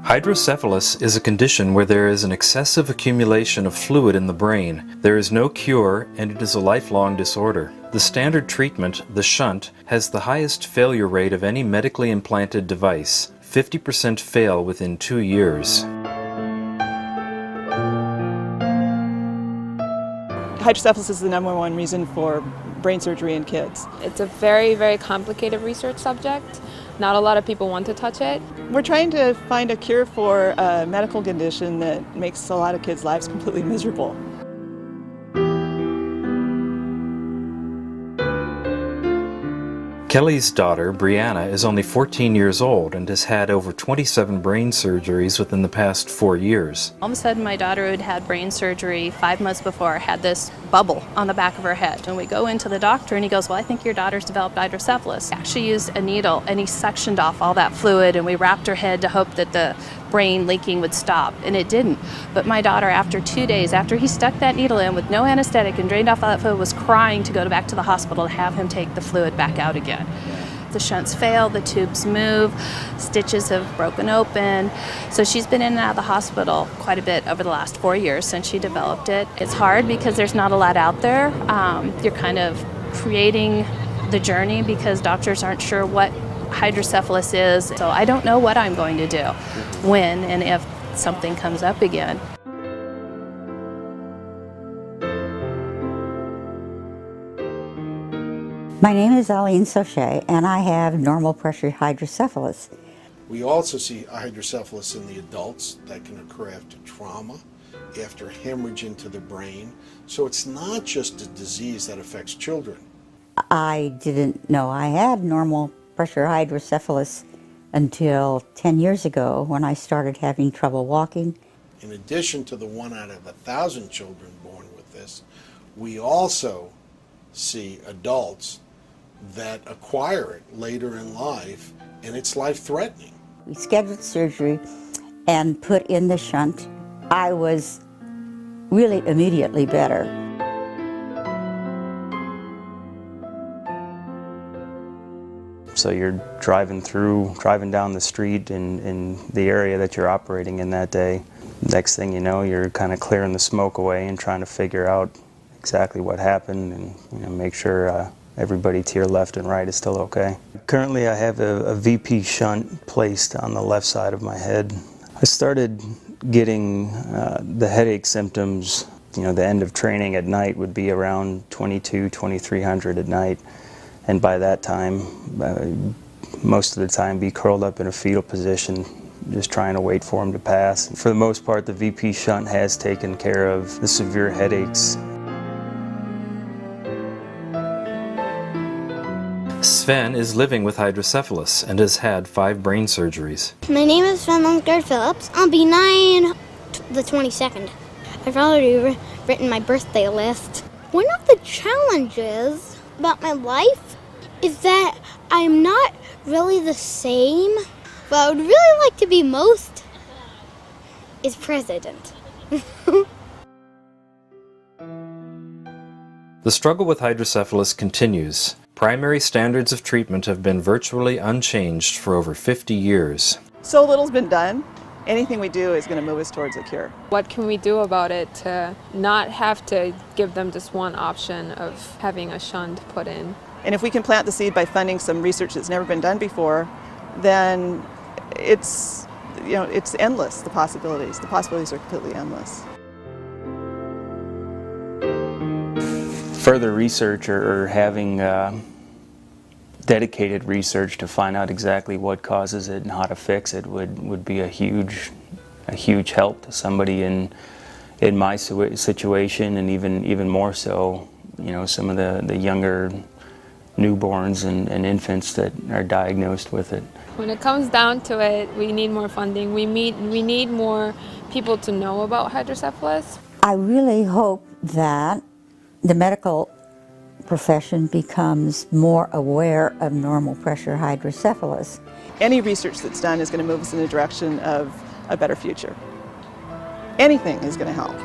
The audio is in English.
Hydrocephalus is a condition where there is an excessive accumulation of fluid in the brain. There is no cure, and it is a lifelong disorder. The standard treatment, the shunt, has the highest failure rate of any medically implanted device. 50% fail within 2 years. Hydrocephalus is the #1 reason for brain surgery in kids. It's a very, very complicated research subject. Not a lot of people want to touch it. We're trying to find a cure for a medical condition that makes a lot of kids' lives completely miserable. Kelly's daughter, Brianna, is only 14 years old and has had over 27 brain surgeries within the past 4 years. All of a sudden, my daughter who'd had brain surgery 5 months before had this bubble on the back of her head. And we go into the doctor and he goes, "Well, I think your daughter's developed hydrocephalus." He actually used a needle and he suctioned off all that fluid, and we wrapped her head to hope that the brain leaking would stop, and it didn't. But my daughter, after 2 days, after he stuck that needle in with no anesthetic and drained off all that fluid, was crying to go back to the hospital to have him take the fluid back out again. The shunts fail, the tubes move, stitches have broken open. So she's been in and out of the hospital quite a bit over the last 4 years since she developed it. It's hard because there's not a lot out there. You're kind of creating the journey because doctors aren't sure what hydrocephalus is. So I don't know what I'm going to do when and if something comes up again. My name is Eileen Sochet, and I have normal pressure hydrocephalus. We also see hydrocephalus in the adults that can occur after trauma, after hemorrhage into the brain. So it's not just a disease that affects children. I didn't know I had normal pressure hydrocephalus until 10 years ago when I started having trouble walking. In addition to the 1 out of 1,000 children born with this, we also see adults that acquire it later in life, and it's life-threatening. We scheduled surgery and put in the shunt. I was really immediately better. So you're driving down the street in the area that you're operating in that day. Next thing you know, you're kind of clearing the smoke away and trying to figure out exactly what happened and make sure everybody to your left and right is still okay. Currently I have a VP shunt placed on the left side of my head. I started getting the headache symptoms, the end of training at night would be around 2300 at night, and by that time, most of the time be curled up in a fetal position, just trying to wait for them to pass. For the most part, the VP shunt has taken care of the severe headaches. Sven is living with hydrocephalus and has had 5 brain surgeries. My name is Sven Phillips. I'll be 9 the 22nd. I've already written my birthday list. One of the challenges about my life is that I'm not really the same. What I would really like to be most is president. The struggle with hydrocephalus continues. Primary standards of treatment have been virtually unchanged for over 50 years. So little's been done. Anything we do is going to move us towards a cure. What can we do about it to not have to give them just one option of having a shunt put in? And if we can plant the seed by funding some research that's never been done before, then it's endless, the possibilities. The possibilities are completely endless. Further research or having dedicated research to find out exactly what causes it and how to fix it would be a huge help to somebody in my situation, and even more so, some of the younger newborns and infants that are diagnosed with it. When it comes down to it, we need more funding. We need more people to know about hydrocephalus. I really hope that the medical profession becomes more aware of normal pressure hydrocephalus. Any research that's done is going to move us in the direction of a better future. Anything is going to help.